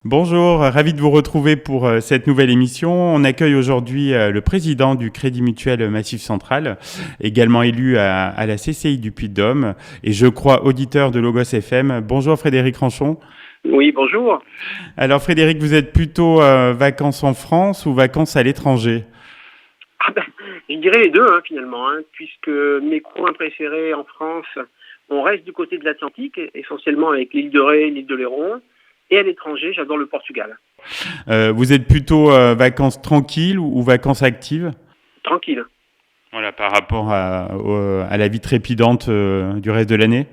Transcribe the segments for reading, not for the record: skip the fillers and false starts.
Bonjour, ravi de vous retrouver pour cette nouvelle émission. On accueille aujourd'hui le président du Crédit Mutuel Massif Central, également élu à la CCI du Puy-de-Dôme et je crois auditeur de Logos FM. Bonjour Frédéric Ranchon. Oui, bonjour. Alors Frédéric, vous êtes plutôt vacances en France ou vacances à l'étranger? Je dirais les deux finalement, puisque mes coins préférés en France, on reste du côté de l'Atlantique, essentiellement avec l'île de Ré, l'île de Léron, et à l'étranger, j'adore le Portugal. Vous êtes plutôt vacances tranquilles ou vacances actives? Tranquille. Voilà, par rapport à la vie trépidante du reste de l'année.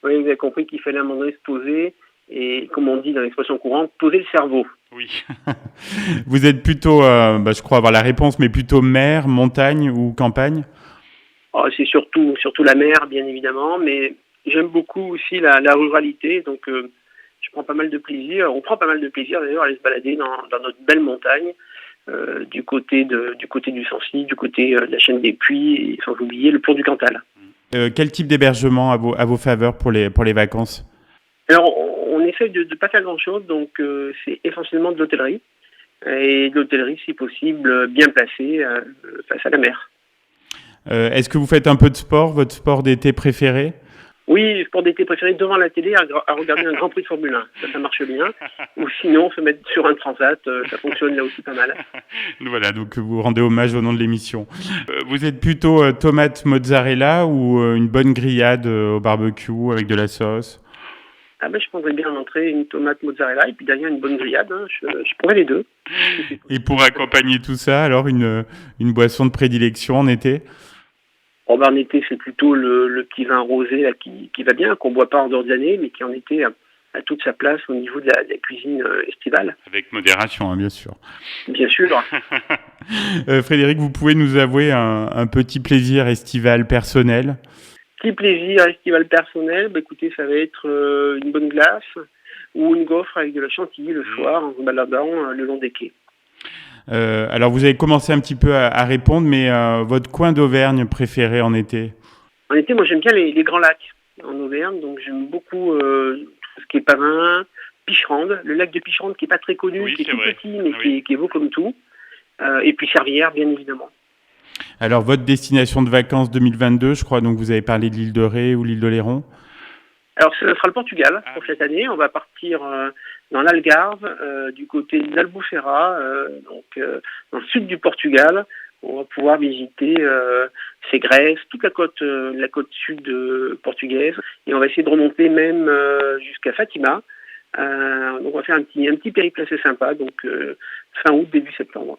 Oui, vous avez compris qu'il fallait à un moment donné se poser, et comme on dit dans l'expression courante, poser le cerveau. Oui. Vous êtes plutôt, je crois avoir la réponse, mais plutôt mer, montagne ou campagne? Oh, c'est surtout la mer, bien évidemment, mais j'aime beaucoup aussi la ruralité, donc je prends pas mal de plaisir. On prend pas mal de plaisir d'ailleurs à aller se balader dans notre belle montagne, du côté du Sancy, du côté de la chaîne des Puys, et sans oublier le Pont du Cantal. Quel type d'hébergement à vos faveurs pour les vacances? Alors, on essaie de ne pas faire grand-chose, donc c'est essentiellement de l'hôtellerie. Et de l'hôtellerie, si possible, bien placée face à la mer. Est-ce que vous faites un peu de sport, votre sport d'été préféré? Oui, sport d'été préféré devant la télé à regarder un Grand Prix de Formule 1. Ça marche bien. Ou sinon, se mettre sur un transat, ça fonctionne là aussi pas mal. Voilà, donc vous rendez hommage au nom de l'émission. Vous êtes plutôt tomate mozzarella ou une bonne grillade au barbecue avec de la sauce? Ah ben, je prendrais bien en entrée une tomate mozzarella et puis derrière une bonne grillade. Je prendrais les deux. Et pour accompagner tout ça, alors une boisson de prédilection en été? Oh ben, en été, c'est plutôt le petit vin rosé là, qui va bien, qu'on ne boit pas en dehors de l'année, mais qui en été a toute sa place au niveau de la cuisine estivale. Avec modération, bien sûr. Bien sûr. Frédéric, vous pouvez nous avouer un petit plaisir estival personnel? Petit plaisir estival personnel, bah écoutez, ça va être une bonne glace ou une gaufre avec de la chantilly le soir en se baladant le long des quais. Alors vous avez commencé un petit peu à répondre, mais votre coin d'Auvergne préféré en été? En été, moi j'aime bien les grands lacs en Auvergne, donc j'aime beaucoup tout ce qui est Pavin, Picherande, le lac de Picherande qui est pas très connu, Oui, qui est c'est tout vrai. petit mais Oui. qui est beau comme tout, et puis Servières bien évidemment. Alors votre destination de vacances 2022, je crois, donc vous avez parlé de l'île de Ré ou l'île de Léron? Alors, ce sera le Portugal pour cette année. On va partir dans l'Algarve, du côté d'Albufeira, dans le sud du Portugal. On va pouvoir visiter Segres, toute la côte sud portugaise. Et on va essayer de remonter même jusqu'à Fatima. Donc, on va faire un petit périple assez sympa, donc fin août, début septembre.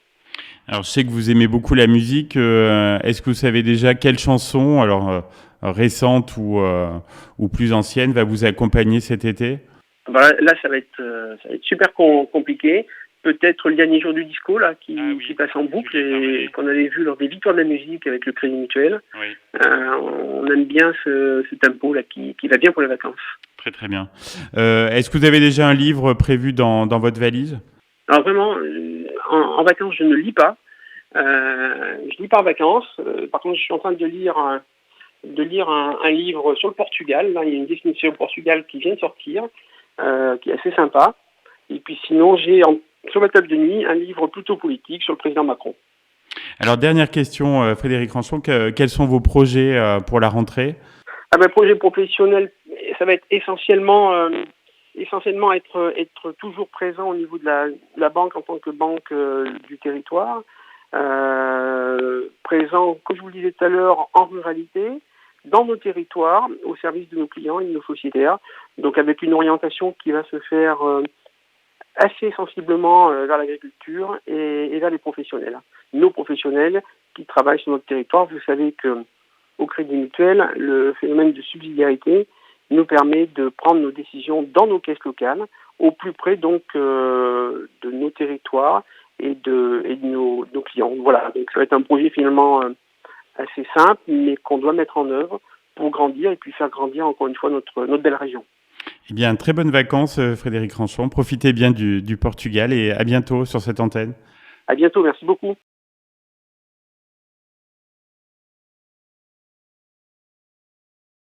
Alors je sais que vous aimez beaucoup la musique. Est-ce que vous savez déjà quelle chanson, alors récente ou plus ancienne, va vous accompagner cet été? Voilà, là, ça va être super compliqué. Peut-être le dernier jour du disco là, qui passe en boucle et qu'on avait vu lors des victoires de la musique avec le Crédit Mutuel. Oui. On aime bien ce tempo là qui va bien pour les vacances. Très très bien. Est-ce que vous avez déjà un livre prévu dans votre valise? Alors vraiment, en vacances, je ne lis pas. Je lis pas en vacances. Par contre, je suis en train de lire un livre sur le Portugal. Là, il y a une définition au Portugal qui vient de sortir, qui est assez sympa. Et puis sinon, j'ai sur ma table de nuit un livre plutôt politique sur le président Macron. Alors dernière question, Frédéric Ranchon, quels sont vos projets pour la rentrée? Ah ben, projet professionnel, ça va être essentiellement être toujours présent au niveau de la banque en tant que banque du territoire, présent, comme je vous le disais tout à l'heure, en ruralité, dans nos territoires, au service de nos clients et de nos sociétaires, donc avec une orientation qui va se faire assez sensiblement vers l'agriculture et vers les professionnels. Nos professionnels qui travaillent sur notre territoire, vous savez que au Crédit Mutuel, le phénomène de subsidiarité nous permet de prendre nos décisions dans nos caisses locales, au plus près donc de nos territoires et de nos clients. Voilà, donc ça va être un projet finalement assez simple, mais qu'on doit mettre en œuvre pour grandir et puis faire grandir encore une fois notre belle région. Eh bien, très bonnes vacances, Frédéric Ranchon. Profitez bien du Portugal et à bientôt sur cette antenne. À bientôt, merci beaucoup.